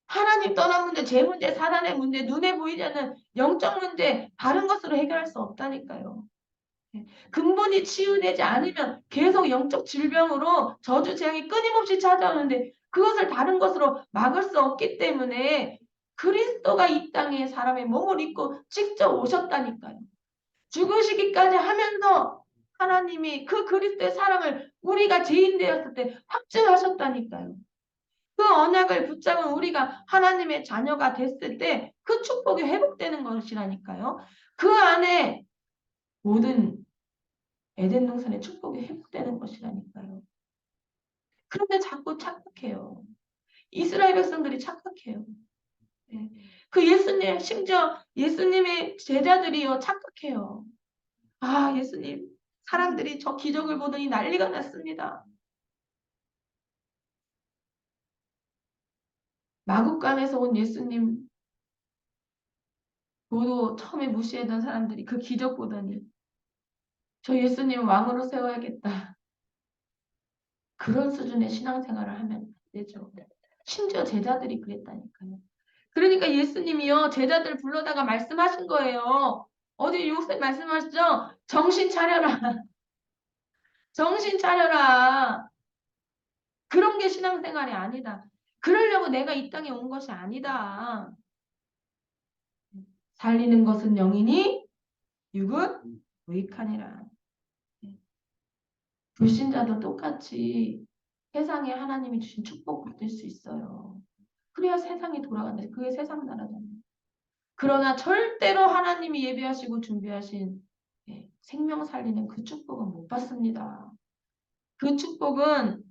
하나님 떠난 문제, 제 문제, 사단의 문제, 눈에 보이지 않는 영적 문제, 다른 것으로 해결할 수 없다니까요. 근본이 치유되지 않으면 계속 영적 질병으로 저주 재앙이 끊임없이 찾아오는데 그것을 다른 것으로 막을 수 없기 때문에 그리스도가 이 땅에 사람의 몸을 입고 직접 오셨다니까요. 죽으시기까지 하면서 하나님이 그 그리스도의 사랑을 우리가 죄인 되었을 때 확증하셨다니까요. 그 언약을 붙잡은 우리가 하나님의 자녀가 됐을 때 그 축복이 회복되는 것이라니까요. 그 안에 모든 에덴 동산의 축복이 회복되는 것이라니까요. 그런데 자꾸 착각해요. 이스라엘 백성들이 착각해요. 네. 그 예수님, 심지어 예수님의 제자들이요, 착각해요. 아, 예수님, 사람들이 저 기적을 보더니 난리가 났습니다. 마국간에서 온 예수님 보도 처음에 무시했던 사람들이 그 기적 보더니 저 예수님 왕으로 세워야겠다. 그런 수준의 신앙생활을 하면 안 되죠. 심지어 제자들이 그랬다니까요. 그러니까 예수님이요, 제자들 불러다가 말씀하신 거예요. 어디 요새 말씀하시죠? 정신 차려라. 정신 차려라. 그런 게 신앙생활이 아니다. 그러려고 내가 이 땅에 온 것이 아니다. 살리는 것은 영이니 육은 무익하니라. 불신자도 똑같이 세상에 하나님이 주신 축복 받을 수 있어요. 그래야 세상이 돌아간다. 그게 세상 나라잖아요. 그러나 절대로 하나님이 예비하시고 준비하신 생명 살리는 그 축복은 못 받습니다. 그 축복은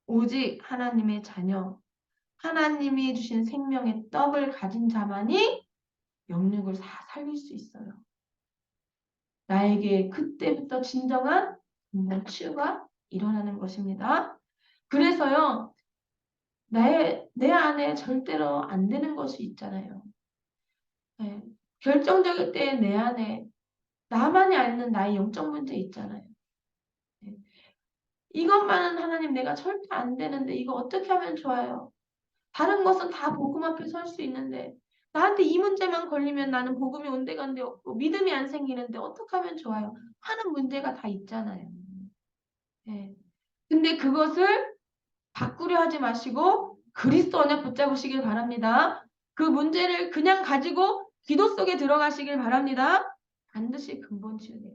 오직 하나님의 자녀, 하나님이 주신 생명의 떡을 가진 자만이 영육을 다 살릴 수 있어요. 나에게 그때부터 진정한 치유가 일어나는 것입니다. 그래서요, 내 안에 절대로 안 되는 것이 있잖아요. 네. 결정적일 때 내 안에 나만이 아는 나의 영적 문제 있잖아요. 네. 이것만은 하나님 내가 절대 안 되는데 이거 어떻게 하면 좋아요? 다른 것은 다 복음 앞에 설 수 있는데 나한테 이 문제만 걸리면 나는 복음이 온데간데 없고 믿음이 안 생기는데 어떻게 하면 좋아요? 하는 문제가 다 있잖아요. 네. 근데 그것을 바꾸려 하지 마시고 그리스도 언약 붙잡으시길 바랍니다. 그 문제를 그냥 가지고 기도 속에 들어가시길 바랍니다. 반드시 근본 치유돼요.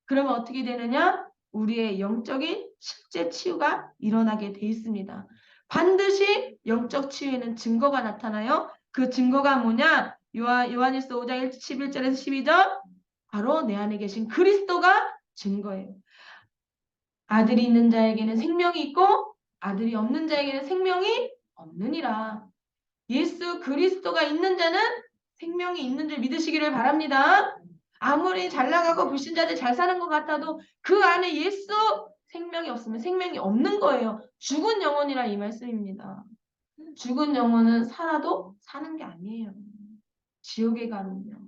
그러면 어떻게 되느냐? 우리의 영적인 실제 치유가 일어나게 돼 있습니다. 반드시 영적 치유에는 증거가 나타나요. 그 증거가 뭐냐? 요한일서 5장 11절에서 12절 바로 내 안에 계신 그리스도가 증거예요. 아들이 있는 자에게는 생명이 있고 아들이 없는 자에게는 생명이 없느니라. 예수 그리스도가 있는 자는 생명이 있는 줄 믿으시기를 바랍니다. 아무리 잘 나가고 불신자들 잘 사는 것 같아도 그 안에 예수 생명이 없으면 생명이 없는 거예요. 죽은 영혼이라 이 말씀입니다. 죽은 영혼은 살아도 사는 게 아니에요. 지옥에 가는요.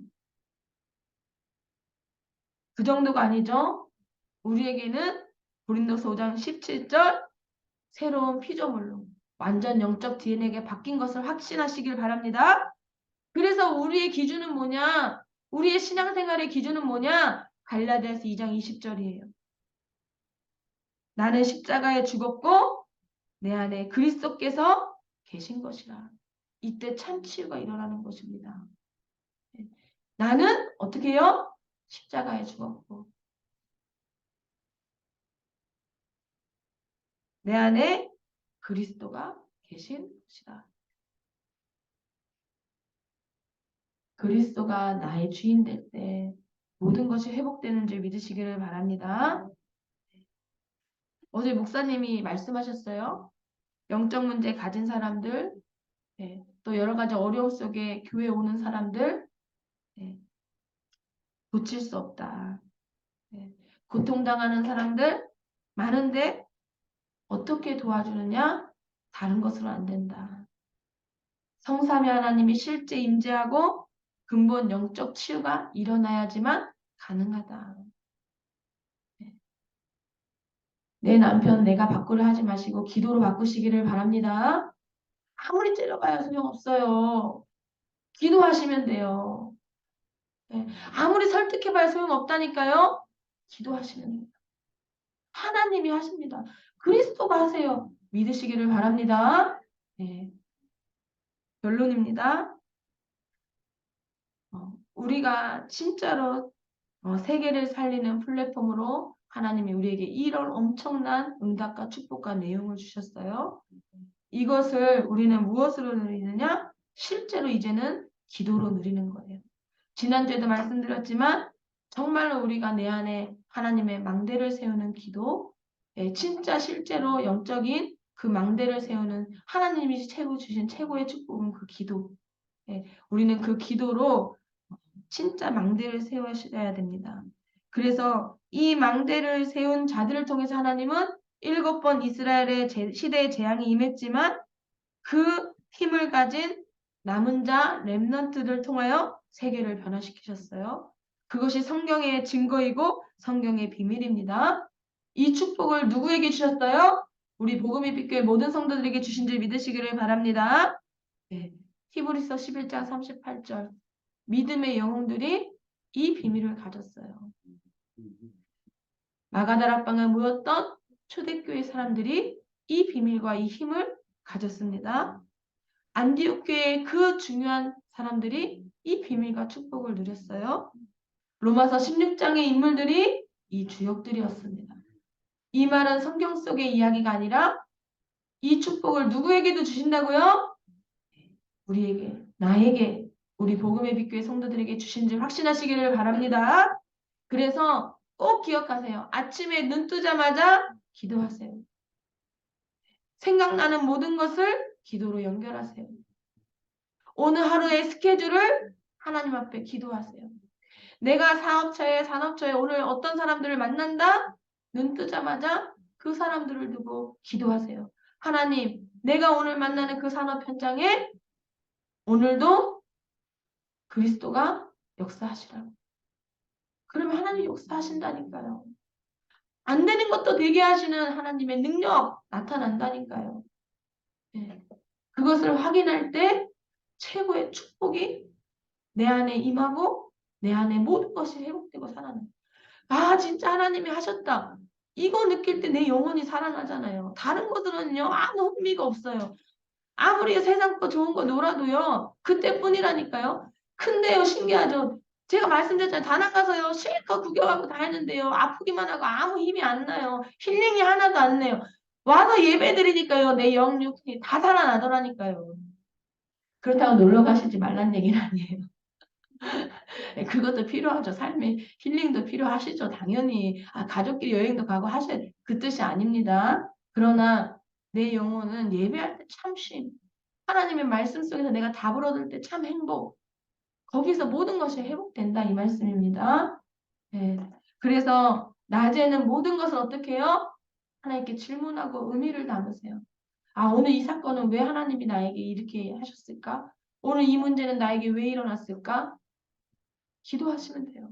그 정도가 아니죠. 우리에게는 고린도서 5장 17절 새로운 피조물로 완전 영적 DNA가 바뀐 것을 확신하시길 바랍니다. 그래서 우리의 기준은 뭐냐? 우리의 신앙생활의 기준은 뭐냐? 갈라디아서 2장 20절이에요. 나는 십자가에 죽었고 내 안에 그리스도께서 계신 것이라. 이때 참 치유가 일어나는 것입니다. 나는 어떻게 해요? 십자가에 죽었고 내 안에 그리스도가 계신 것이다. 그리스도가 나의 주인 될 때 모든 것이 회복되는 줄 믿으시기를 바랍니다. 어제 목사님이 말씀하셨어요. 영적 문제 가진 사람들, 또 여러 가지 어려움 속에 교회 오는 사람들 고칠 수 없다. 고통당하는 사람들 많은데 어떻게 도와주느냐? 다른 것으로 안 된다. 성삼위 하나님이 실제 임재하고 근본 영적 치유가 일어나야지만 가능하다. 내 남편 내가 바꾸려 하지 마시고 기도로 바꾸시기를 바랍니다. 아무리 째려봐야 소용없어요. 기도하시면 돼요. 아무리 설득해봐야 소용없다니까요. 기도하시면 돼요. 하나님이 하십니다. 그리스도가 하세요. 믿으시기를 바랍니다. 네. 결론입니다. 우리가 진짜로 세계를 살리는 플랫폼으로 하나님이 우리에게 이런 엄청난 응답과 축복과 내용을 주셨어요. 이것을 우리는 무엇으로 누리느냐? 실제로 이제는 기도로 누리는 거예요. 지난주에도 말씀드렸지만 정말로 우리가 내 안에 하나님의 망대를 세우는 기도, 진짜 실제로 영적인 그 망대를 세우는 하나님이 주신 최고의 축복은 그 기도. 우리는 그 기도로 진짜 망대를 세우셔야 됩니다. 그래서 이 망대를 세운 자들을 통해서 하나님은 7번 이스라엘의 시대의 재앙이 임했지만 그 힘을 가진 남은 자 렘넌트를 통하여 세계를 변화시키셨어요. 그것이 성경의 증거이고 성경의 비밀입니다. 이 축복을 누구에게 주셨어요? 우리 복음의 빛교회 모든 성도들에게 주신 줄 믿으시기를 바랍니다. 히브리서 11장 38절 믿음의 영웅들이 이 비밀을 가졌어요. 마가다락방에 모였던 초대교회 사람들이 이 비밀과 이 힘을 가졌습니다. 안디옥 교회의 그 중요한 사람들이 이 비밀과 축복을 누렸어요. 로마서 16장의 인물들이 이 주역들이었습니다. 이 말은 성경 속의 이야기가 아니라 이 축복을 누구에게도 주신다고요? 우리에게, 나에게, 우리 복음의 빛교회 성도들에게 주신 줄 확신하시기를 바랍니다. 그래서 꼭 기억하세요. 아침에 눈 뜨자마자 기도하세요. 생각나는 모든 것을 기도로 연결하세요. 오늘 하루의 스케줄을 하나님 앞에 기도하세요. 내가 사업처에 산업처에 오늘 어떤 사람들을 만난다? 눈 뜨자마자 그 사람들을 두고 기도하세요. 하나님, 내가 오늘 만나는 그 산업 현장에 오늘도 그리스도가 역사하시라고. 그러면 하나님 역사하신다니까요. 안 되는 것도 되게 하시는 하나님의 능력 나타난다니까요. 그것을 확인할 때 최고의 축복이 내 안에 임하고 내 안에 모든 것이 회복되고 살아나요. 아 진짜 하나님이 하셨다. 이거 느낄 때 내 영혼이 살아나잖아요. 다른 것들은요 아무 흥미가 없어요. 아무리 세상 거 좋은 거 놀아도요 그때뿐이라니까요. 근데요 신기하죠. 제가 말씀드렸잖아요. 다 나가서요 실컷 구경하고 다 했는데요 아프기만 하고 아무 힘이 안 나요. 힐링이 하나도 안 나요. 와서 예배 드리니까요 내 영육이 다 살아나더라니까요. 그렇다고 놀러 가시지 말란 얘기는 아니에요. 그것도 필요하죠. 삶의 힐링도 필요하시죠. 당연히 가족끼리 여행도 가고 하셔야 돼. 그 뜻이 아닙니다. 그러나 내 영혼은 예배할 때 참 쉼. 하나님의 말씀 속에서 내가 답을 얻을 때 참 행복. 거기서 모든 것이 회복된다 이 말씀입니다. 네. 그래서 낮에는 모든 것을 어떻게 해요? 하나님께 질문하고 의미를 담으세요. 아, 오늘 이 사건은 왜 하나님이 나에게 이렇게 하셨을까? 오늘 이 문제는 나에게 왜 일어났을까? 기도하시면 돼요.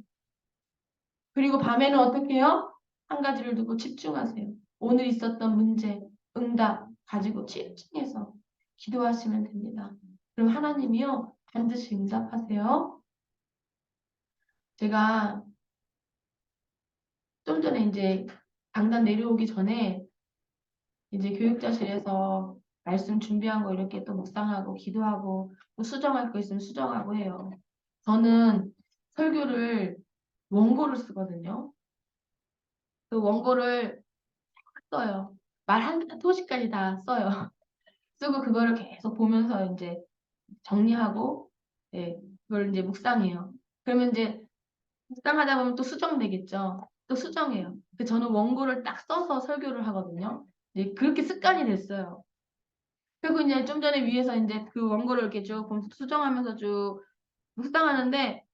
그리고 밤에는 어떻게 해요? 한 가지를 두고 집중하세요. 오늘 있었던 문제, 응답 가지고 집중해서 기도하시면 됩니다. 그럼 하나님이요, 반드시 응답하세요. 제가 좀 전에 이제 강단 내려오기 전에 이제 교육자실에서 말씀 준비한 거 이렇게 또 묵상하고 기도하고 또 수정할 거 있으면 수정하고 해요. 저는 설교를 원고를 쓰거든요. 그 원고를 써요. 말 한 토시까지 다 써요. 쓰고 그거를 계속 보면서 이제 정리하고, 예, 그걸 이제 묵상해요. 그러면 이제 묵상하다 보면 또 수정되겠죠. 또 수정해요. 저는 원고를 딱 써서 설교를 하거든요. 이제 그렇게 습관이 됐어요. 그리고 이제 좀 전에 위에서 이제 그 원고를 이렇게 쭉 보면서 수정하면서 쭉 묵상하는데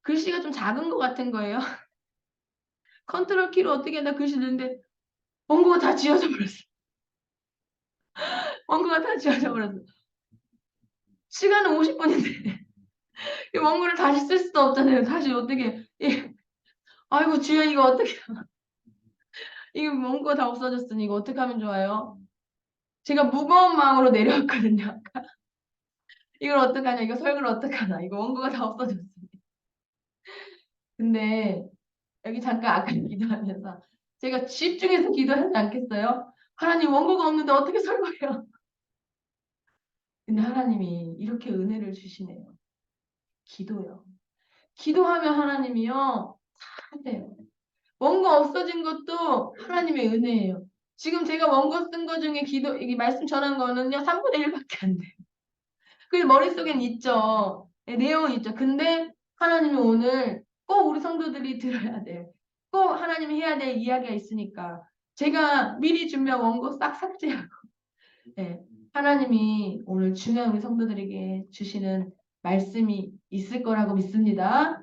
글씨가 좀 작은 것 같은 거예요. 컨트롤 키로 어떻게 나 글씨 넣는데 원고가 다 지워져 버렸어. 원고가 다 지워져 버렸어. 시간은 50분인데 이 원고를 다시 쓸 수도 없잖아요. 다시 어떻게 아이고 주여 이거 어떻게 이거 원고가 다 없어졌으니 이거 어떻게 하면 좋아요? 제가 무거운 마음으로 내려왔거든요. 이걸 어떡하냐 이거 설교를 어떡하나 이거 원고가 다 없어졌어. 근데 여기 잠깐 아까 기도하면서 제가 집중해서 기도하지 않겠어요? 하나님 원고가 없는데 어떻게 설교해요? 근데 하나님이 이렇게 은혜를 주시네요. 기도요. 기도하면 하나님이요. 하세요. 원고 없어진 것도 하나님의 은혜예요. 지금 제가 원고 쓴 거 중에 이게 말씀 전한 거는요, 3분의 1밖에 안 돼요. 그 머릿속엔 있죠. 네, 내용은 있죠. 근데 하나님이 오늘 꼭 우리 성도들이 들어야 돼요. 꼭 하나님이 해야 될 이야기가 있으니까. 제가 미리 준비한 원고 싹 삭제하고, 네, 하나님이 오늘 중요한 우리 성도들에게 주시는 말씀이 있을 거라고 믿습니다.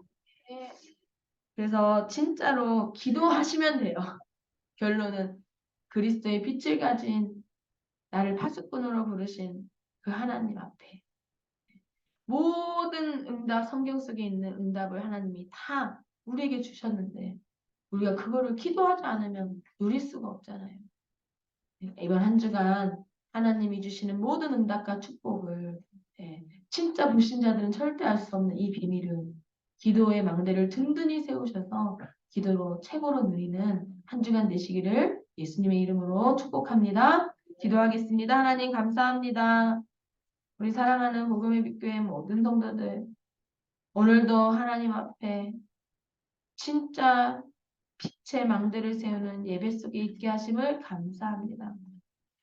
그래서 진짜로 기도하시면 돼요. 결론은 그리스도의 빛을 가진 나를 파수꾼으로 부르신 그 하나님 앞에 모든 응답, 성경 속에 있는 응답을 하나님이 다 우리에게 주셨는데 우리가 그거를 기도하지 않으면 누릴 수가 없잖아요. 이번 한 주간 하나님이 주시는 모든 응답과 축복을, 진짜 불신자들은 절대 알 수 없는 이 비밀을 기도의 망대를 든든히 세우셔서 기도로 최고로 누리는 한 주간 되시기를 예수님의 이름으로 축복합니다. 기도하겠습니다. 하나님 감사합니다. 우리 사랑하는 복음의 빛교회 모든 성도들 오늘도 하나님 앞에 진짜 빛의 망대를 세우는 예배 속에 있게 하심을 감사합니다.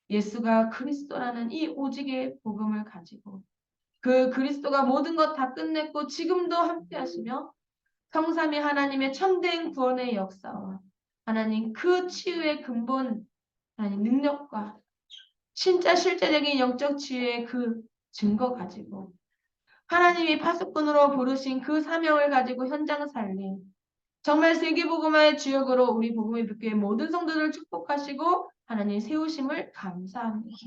예수가 그리스도라는 이 오직의 복음을 가지고 그 그리스도가 모든 것 다 끝냈고 지금도 함께 하시며 성삼위 하나님의 참된 구원의 역사와 하나님 그 치유의 근본 하나님 능력과 진짜 실제적인 영적 치유의 그 증거 가지고 하나님이 파수꾼으로 부르신 그 사명을 가지고 현장 살림 정말 세계복음화의 주역으로 우리 복음의 빛교회 모든 성도들을 축복하시고 하나님 세우심을 감사합니다.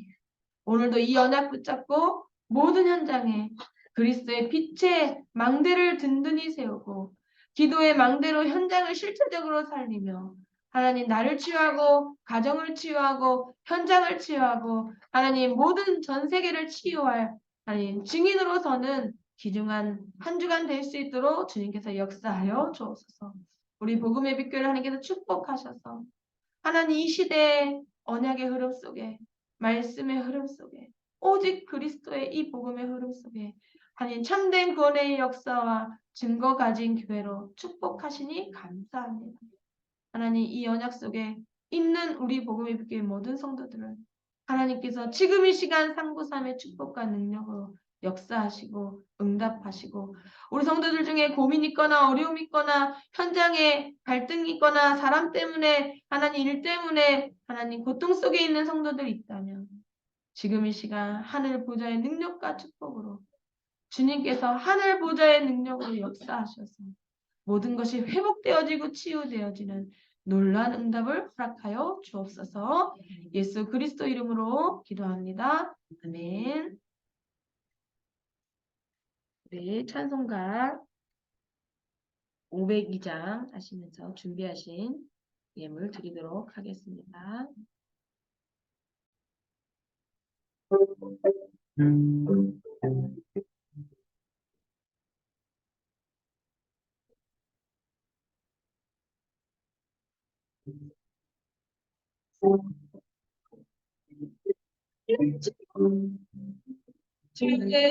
오늘도 이 언약 붙잡고 모든 현장에 그리스도의 빛의 망대를 든든히 세우고 기도의 망대로 현장을 실체적으로 살리며 하나님 나를 치유하고 가정을 치유하고 현장을 치유하고 하나님 모든 전 세계를 치유할 하나님 증인으로서는 귀중한 한 주간 될 수 있도록 주님께서 역사하여 주옵소서. 우리 복음의 빛교회를 하나님께서 축복하셔서 하나님 이 시대의 언약의 흐름 속에 말씀의 흐름 속에 오직 그리스도의 이 복음의 흐름 속에 하나님 참된 구원의 역사와 증거 가진 교회로 축복하시니 감사합니다. 하나님 이 언약 속에 있는 우리 복음의 빛교회 모든 성도들을 하나님께서 지금 이 시간 상부삼의 축복과 능력으로 역사하시고 응답하시고 우리 성도들 중에 고민 있거나 어려움 있거나 현장에 갈등이 있거나 사람 때문에 하나님 일 때문에 하나님 고통 속에 있는 성도들 있다면 지금 이 시간 하늘 보좌의 능력과 축복으로 주님께서 하늘 보좌의 능력으로 역사하셔서 모든 것이 회복되어지고 치유되어지는 놀라운 응답을 허락하여 주옵소서. 예수 그리스도 이름으로 기도합니다. 아멘. 네, 찬송가 502장 하시면서 준비하신 예물 드리도록 하겠습니다. 주의